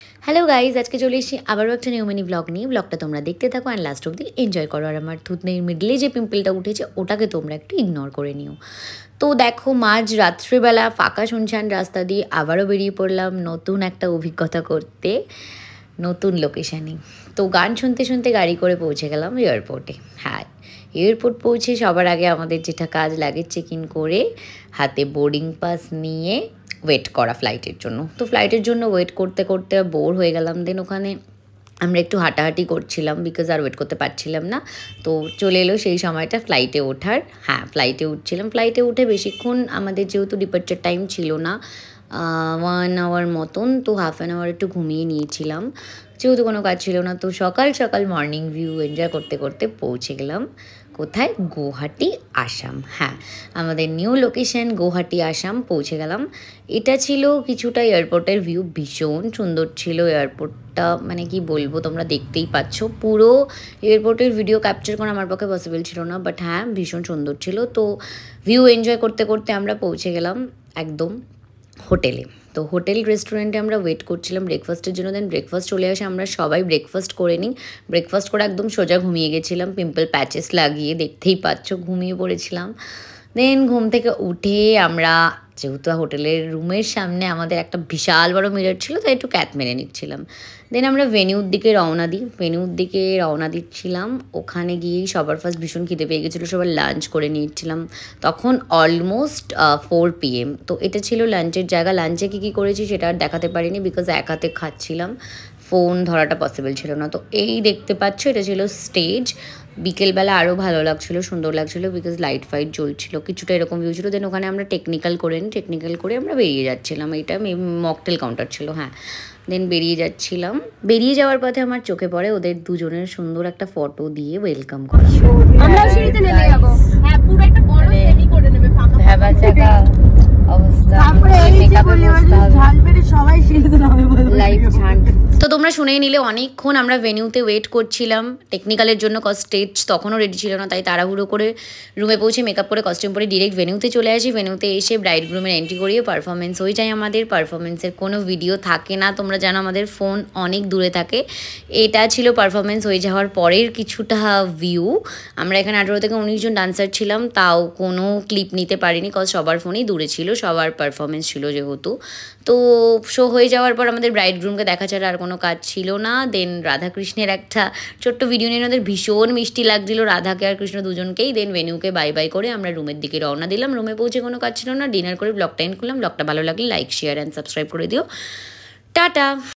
Hello guys, আজকে চলে এসেছি আবারও একটা নিউ মিনি ব্লগ নিয়ে। ব্লগটা তোমরা দেখতে থাকো অ্যান্ড লাস্ট অব্দি এনজয় করো। আর আমার থুতনির মিডলে যে পিম্পলটা উঠেছে ওটাকে তোমরা একটু ইগনোর করে নিও। তো দেখো, মাঝ রাত্রিবেলা ফাঁকা শুনশান রাস্তা দিয়ে আবারও বেরিয়ে পড়লাম নতুন একটা অভিজ্ঞতা করতে, নতুন লোকেশানে। তো গান শুনতে শুনতে গাড়ি করে পৌঁছে গেলাম এয়ারপোর্টে। হ্যাঁ, এয়ারপোর্ট পৌঁছে সবার আগে আমাদের যেটা কাজ, লাগেজ চেক ইন করে হাতে বোর্ডিং পাস নিয়ে ওয়েট করা ফ্লাইটের জন্য। তো ফ্লাইটের জন্য ওয়েট করতে করতে বোর হয়ে গেলাম। দেন ওখানে আমরা একটু হাঁটাহাঁটি করছিলাম, বিকজ আর ওয়েট করতে পারছিলাম না। তো চলে এলো সেই সময়টা ফ্লাইটে ওঠার। হ্যাঁ, ফ্লাইটে উঠছিলাম। ফ্লাইটে উঠে বেশিক্ষণ আমাদের যেহেতু ডিপার্চার টাইম ছিল না, 1 আওয়ার মতন, তো হাফ অ্যান আওয়ার একটু ঘুমিয়ে নিয়েছিলাম, যেহেতু কোনো কাজ ছিল না। তো সকাল সকাল মর্নিং ভিউ এনজয় করতে করতে পৌঁছে গেলাম কোথায়? গুয়াহাটি, আসাম। হ্যাঁ, আমাদের নিউ লোকেশন গুয়াহাটি, আসাম পৌঁছে গেলাম। এটা ছিল কিছুটা এয়ারপোর্টের ভিউ, ভীষণ সুন্দর ছিল এয়ারপোর্টটা। মানে কি বলবো, তোমরা দেখতেই পাচ্ছ। পুরো এয়ারপোর্টের ভিডিও ক্যাপচার করা আমার পক্ষে পসিবল ছিল না, বাট হ্যাঁ, ভীষণ সুন্দর ছিল। তো ভিউ এনজয় করতে করতে আমরা পৌঁছে গেলাম একদম হোটেলে। তো হোটেল রেস্টুরেন্টে আমরা ওয়েট করছিলাম ব্রেকফাস্টের জন্য। দেন ব্রেকফাস্ট চলে আসে, আমরা সবাই ব্রেকফাস্ট করে নিই। ব্রেকফাস্ট করে একদম সোজা ঘুমিয়ে গেছিলাম, পিম্পল প্যাচেস লাগিয়ে, দেখতেই পাচ্ছ ঘুমিয়ে পড়েছিলাম। দেন ঘুম থেকে উঠে আমরা, যেহেতু হোটেলের রুমের সামনে আমাদের একটা বিশাল বড় মিরর ছিল, তাই একটু ক্যাট মেরে নিচ্ছিলাম। দেন আমরা ভেনিউর দিকে রওনা দিচ্ছিলাম। ওখানে গিয়েই সবার ফার্স্ট ভীষণ খিদে পেয়ে গেছিলো, সবার লাঞ্চ করে নিচ্ছিলাম। তখন অলমোস্ট 4 PM। তো এটা ছিল লাঞ্চের জায়গা। লাঞ্চে কী কী করেছি সেটা আর দেখাতে পারিনি, বিকজ এক হাতে খাচ্ছিলাম, ফোন ধরাটা পসিবল ছিল না। তো এই দেখতে পাচ্ছ, এটা ছিল স্টেজ। বিকেলবেলা আরও ভালো লাগছিলো, সুন্দর লাগছিলো, বিকজ লাইট ফাইট জ্বলছিলো, কিছুটা এরকম ভিউ ছিল। দেন ওখানে আমরা টেকনিক্যাল করে আমরা বেরিয়ে যাচ্ছিলাম। এটা মকটেল কাউন্টার ছিল। হ্যাঁ, দেন বেরিয়ে যাওয়ার পথে আমার চোখে পড়ে ওদের দুজনের সুন্দর একটা ফটো দিয়ে ওয়েলকাম করা। আমরাও সিঁড়িতে নেমে যাব। হ্যাঁ, পুরো একটা বড় সেমি করে নেবে, ফাঁকা ভাবা জায়গা অবস্থা। তারপরে এই যে বলি ঝাল মেরে সবাই সিঁড়িতে নামে বলবে লাইভ ঝান্ড। তো তোমরা শুনেই নিলে, অনেকক্ষণ আমরা ভেনিউতে ওয়েট করছিলাম টেকনিক্যালের জন্য, কজ স্টেজ তখনও রেডি ছিল না। তাই তাড়াহুড়ো করে রুমে পৌঁছে মেকআপ করে কস্টিউম পরে ডিরেক্ট ভেনিউতে চলে আসি। ভেনিউতে এসে ব্রাইড গ্রুমের এন্ট্রি করিয়ে পারফরমেন্স হয়ে যায় আমাদের। পারফরমেন্সের কোনো ভিডিও থাকে না, তোমরা জানো আমাদের ফোন অনেক দূরে থাকে। এটা ছিল পারফরমেন্স হয়ে যাওয়ার পরের কিছুটা ভিউ। আমরা এখানে 18 থেকে 19 জন ডান্সার ছিলাম, তাও কোনো ক্লিপ নিতে পারিনি, কজ সবার ফোনই দূরে ছিল, সবার পারফরমেন্স ছিল যেহেতু। তো শো হয়ে যাওয়ার পর আমাদের ব্রাইড গ্রুমকে দেখা ছাড়া আর কোনো কাজ ছিল না। দেন রাধাকৃষ্ণের একটা ছোট্ট ভিডিও নিয়ে ওদের ভীষণ মিষ্টি লাগছিল, রাধাকে আর কৃষ্ণ দুজনকেই। দেন ভেনিউকে বাই বাই করে আমরা রুমের দিকে রওনা দিলাম। রুমে পৌঁছে কোনো কাজ ছিল না, ডিনার করে ব্লগটা এন্ড করলাম। ব্লগটা ভালো লাগলে লাইক, শেয়ার অ্যান্ড সাবস্ক্রাইব করে দিও। টাটা।